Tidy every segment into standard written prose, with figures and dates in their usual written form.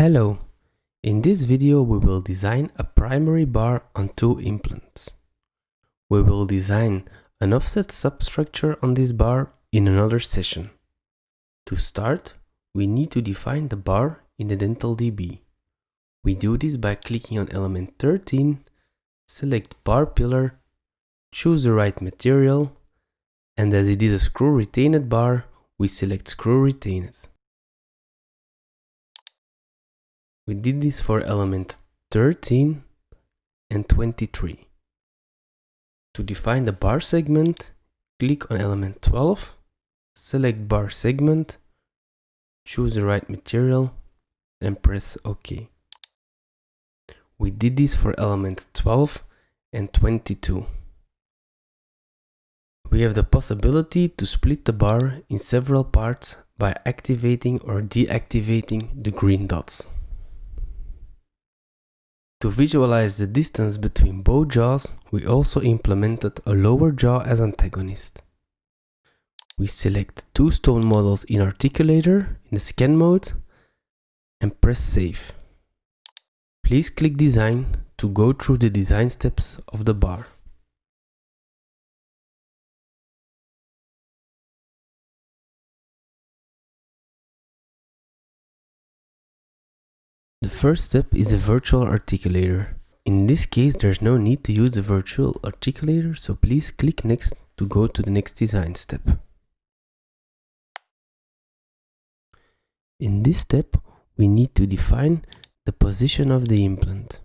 Hello! In this video we will design a primary bar on two implants. We will design an offset substructure on this bar in another session. To start, we need to define the bar in the DentalDB. We do this by clicking on element 13, select bar pillar, choose the right material, and as it is a screw retained bar, we select screw retained. We did this for element 13 and 23. To define the bar segment, click on element 12, select bar segment, choose the right material, and press OK. We did this for element 12 and 22. We have the possibility to split the bar in several parts by activating or deactivating the green dots. To visualize the distance between both jaws, we also implemented a lower jaw as antagonist. We select two stone models in Articulator in the scan mode and press Save. Please click Design to go through the design steps of the bar. The first step is a virtual articulator. In this case, there's no need to use the virtual articulator, so please click Next to go to the next design step. In this step, we need to define the position of the implant.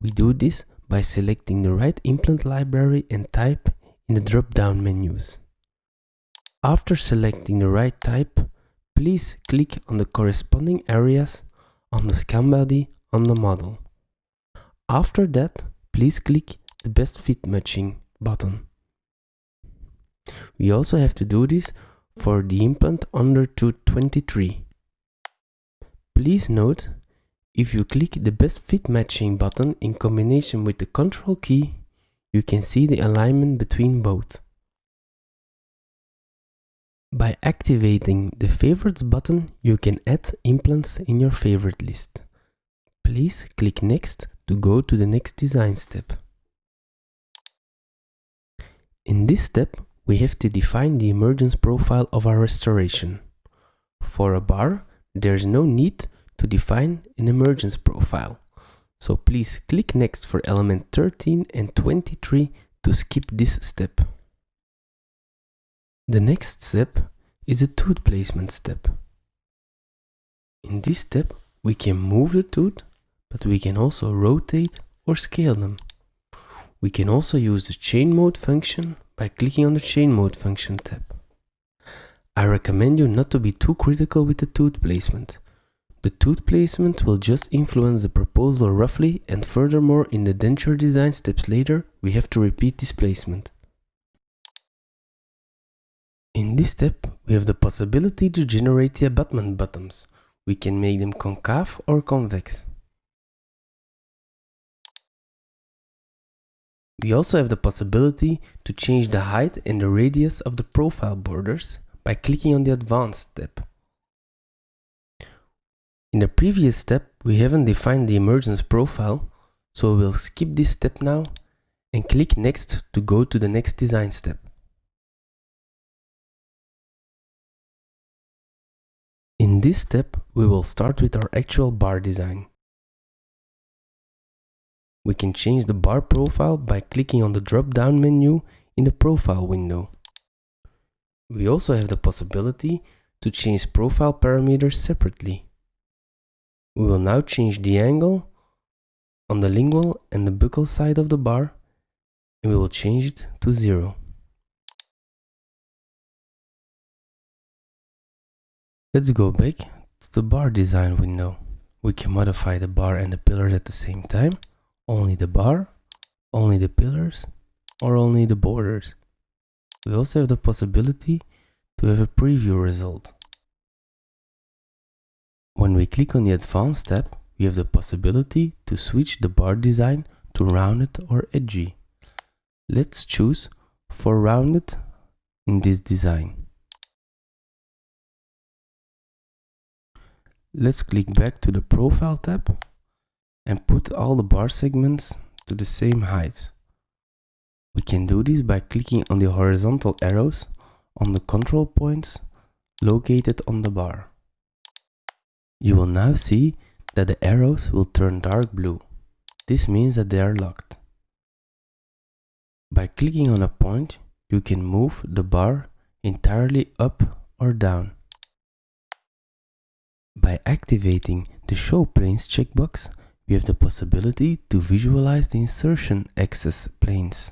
We do this by selecting the right implant library and type in the drop-down menus. After selecting the right type, please click on the corresponding areas on the scan body on the model. After that, please click the best fit matching button. We also have to do this for the implant under tooth 23. Please note, if you click the best fit matching button in combination with the control key, you can see the alignment between both. By activating the favorites button, you can add implants in your favorite list. Please click Next to go to the next design step. In this step, we have to define the emergence profile of our restoration. For a bar, there is no need to define an emergence profile, so please click Next for element 13 and 23 to skip this step. The next step is a tooth placement step. In this step, we can move the tooth, but we can also rotate or scale them. We can also use the chain mode function by clicking on the chain mode function tab. I recommend you not to be too critical with the tooth placement. The tooth placement will just influence the proposal roughly, and furthermore in the denture design steps later, we have to repeat this placement. In this step, we have the possibility to generate the abutment bottoms. We can make them concave or convex. We also have the possibility to change the height and the radius of the profile borders by clicking on the Advanced tab. In the previous step, we haven't defined the emergence profile, so we'll skip this step now and click Next to go to the next design step. In this step, we will start with our actual bar design. We can change the bar profile by clicking on the drop-down menu in the profile window. We also have the possibility to change profile parameters separately. We will now change the angle on the lingual and the buccal side of the bar, and we will change it to 0. Let's go back to the bar design window. We can modify the bar and the pillars at the same time. Only the bar, only the pillars, or only the borders. We also have the possibility to have a preview result. When we click on the Advanced tab, we have the possibility to switch the bar design to rounded or edgy. Let's choose for rounded in this design. Let's click back to the Profile tab and put all the bar segments to the same height. We can do this by clicking on the horizontal arrows on the control points located on the bar. You will now see that the arrows will turn dark blue. This means that they are locked. By clicking on a point, you can move the bar entirely up or down. By activating the Show Planes checkbox, we have the possibility to visualize the insertion axis planes.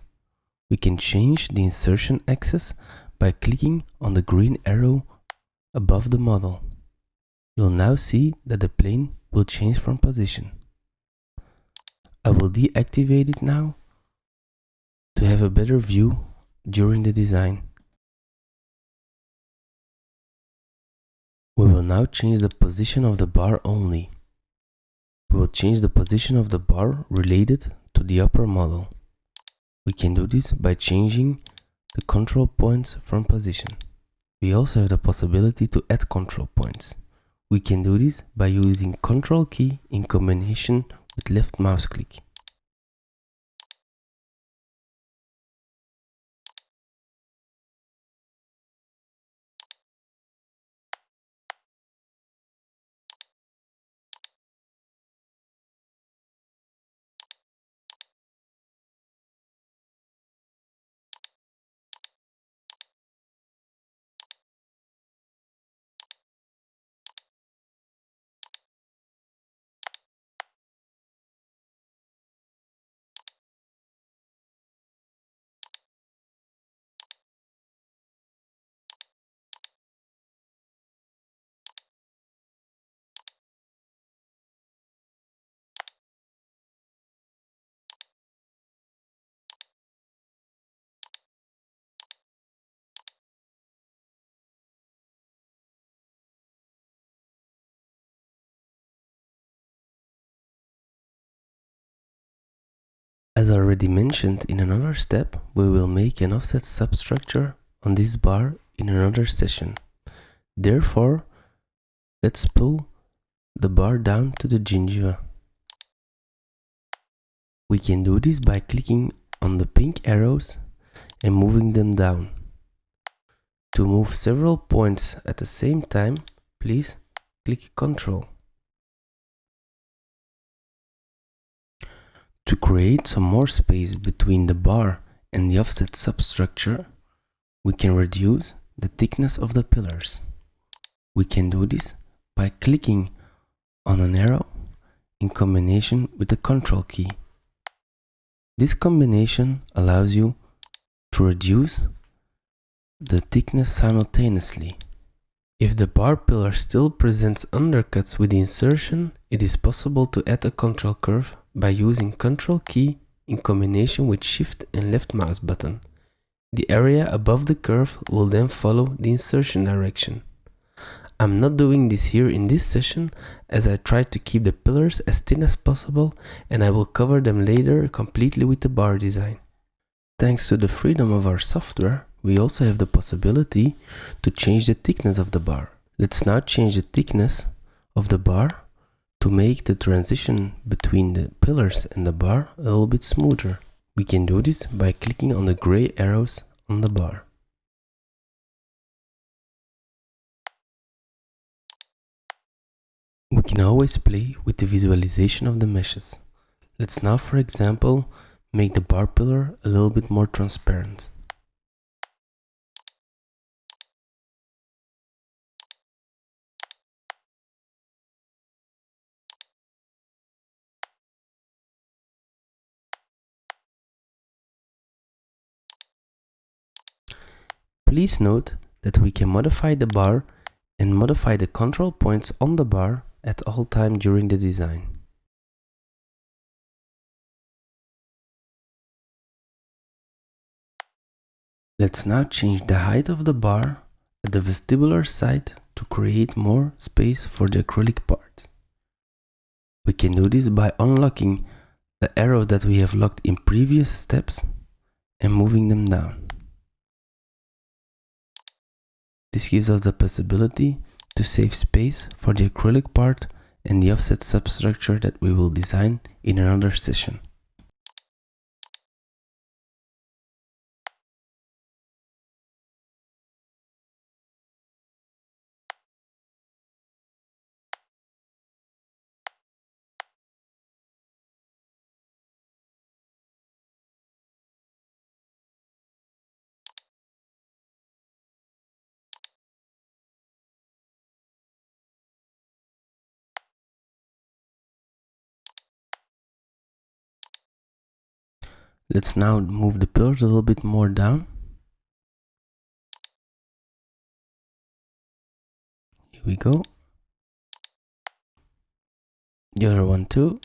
We can change the insertion axis by clicking on the green arrow above the model. You'll now see that the plane will change from position. I will deactivate it now to have a better view during the design. We will now change the position of the bar only. We will change the position of the bar related to the upper model. We can do this by changing the control points from position. We also have the possibility to add control points. We can do this by using Ctrl key in combination with left mouse click. As already mentioned in another step, we will make an offset substructure on this bar in another session. Therefore, let's pull the bar down to the gingiva. We can do this by clicking on the pink arrows and moving them down. To move several points at the same time, please click Ctrl. To create some more space between the bar and the offset substructure, we can reduce the thickness of the pillars. We can do this by clicking on an arrow in combination with the Ctrl key. This combination allows you to reduce the thickness simultaneously. If the bar pillar still presents undercuts with the insertion, it is possible to add a control curve by using Ctrl key in combination with Shift and left mouse button. The area above the curve will then follow the insertion direction. I'm not doing this here in this session, as I try to keep the pillars as thin as possible, and I will cover them later completely with the bar design. Thanks to the freedom of our software, we also have the possibility to change the thickness of the bar. Let's now change the thickness of the bar to make the transition between the pillars and the bar a little bit smoother. We can do this by clicking on the gray arrows on the bar. We can always play with the visualization of the meshes. Let's now, for example, make the bar pillar a little bit more transparent. Please note that we can modify the bar and modify the control points on the bar at all time during the design. Let's now change the height of the bar at the vestibular side to create more space for the acrylic part. We can do this by unlocking the arrows that we have locked in previous steps and moving them down. This gives us the possibility to save space for the acrylic part and the offset substructure that we will design in another session. Let's now move the pillars a little bit more down. Here we go. The other one too.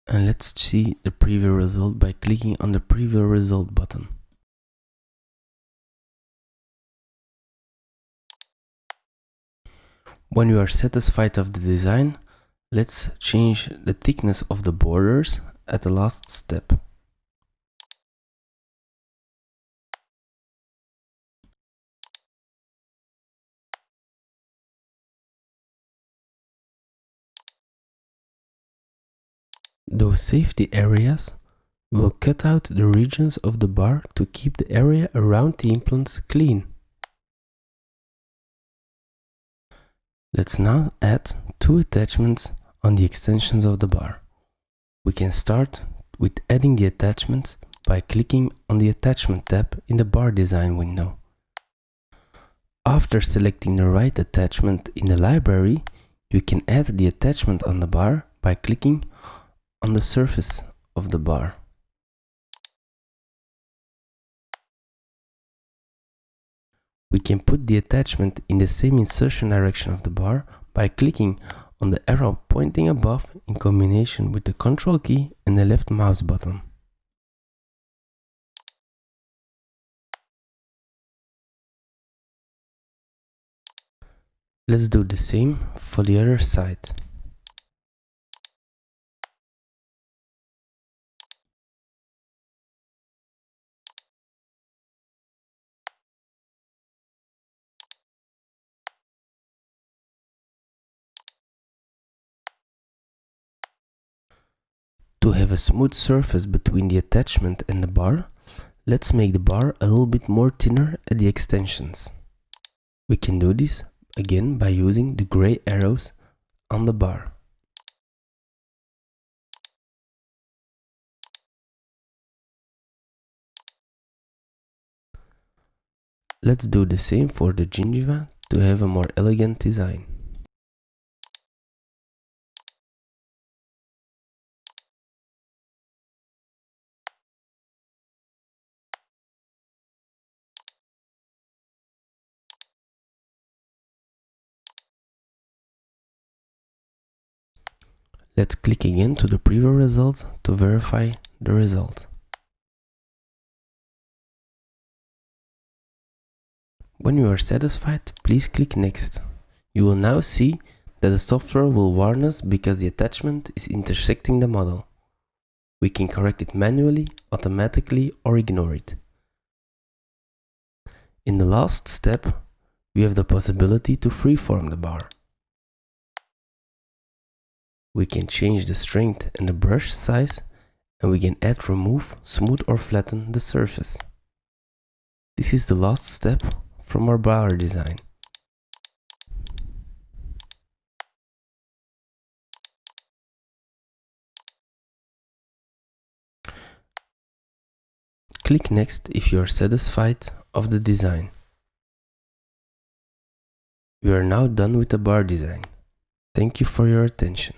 And let's see the preview result by clicking on the preview result button. When you are satisfied of the design, let's change the thickness of the borders at the last step. Those safety areas will cut out the regions of the bar to keep the area around the implants clean. Let's now add 2 attachments on the extensions of the bar. We can start with adding the attachment by clicking on the attachment tab in the bar design window. After selecting the right attachment in the library, you can add the attachment on the bar by clicking on the surface of the bar. We can put the attachment in the same insertion direction of the bar by clicking on the arrow pointing above in combination with the Ctrl key and the left mouse button. Let's do the same for the other side. To have a smooth surface between the attachment and the bar, let's make the bar a little bit more thinner at the extensions. We can do this again by using the gray arrows on the bar. Let's do the same for the gingiva to have a more elegant design. Let's click again to the preview result to verify the result. When you are satisfied, please click Next. You will now see that the software will warn us because the attachment is intersecting the model. We can correct it manually, automatically, or ignore it. In the last step, we have the possibility to freeform the bar. We can change the strength and the brush size, and we can add, remove, smooth or flatten the surface. This is the last step from our bar design. Click Next if you are satisfied of the design. We are now done with the bar design. Thank you for your attention.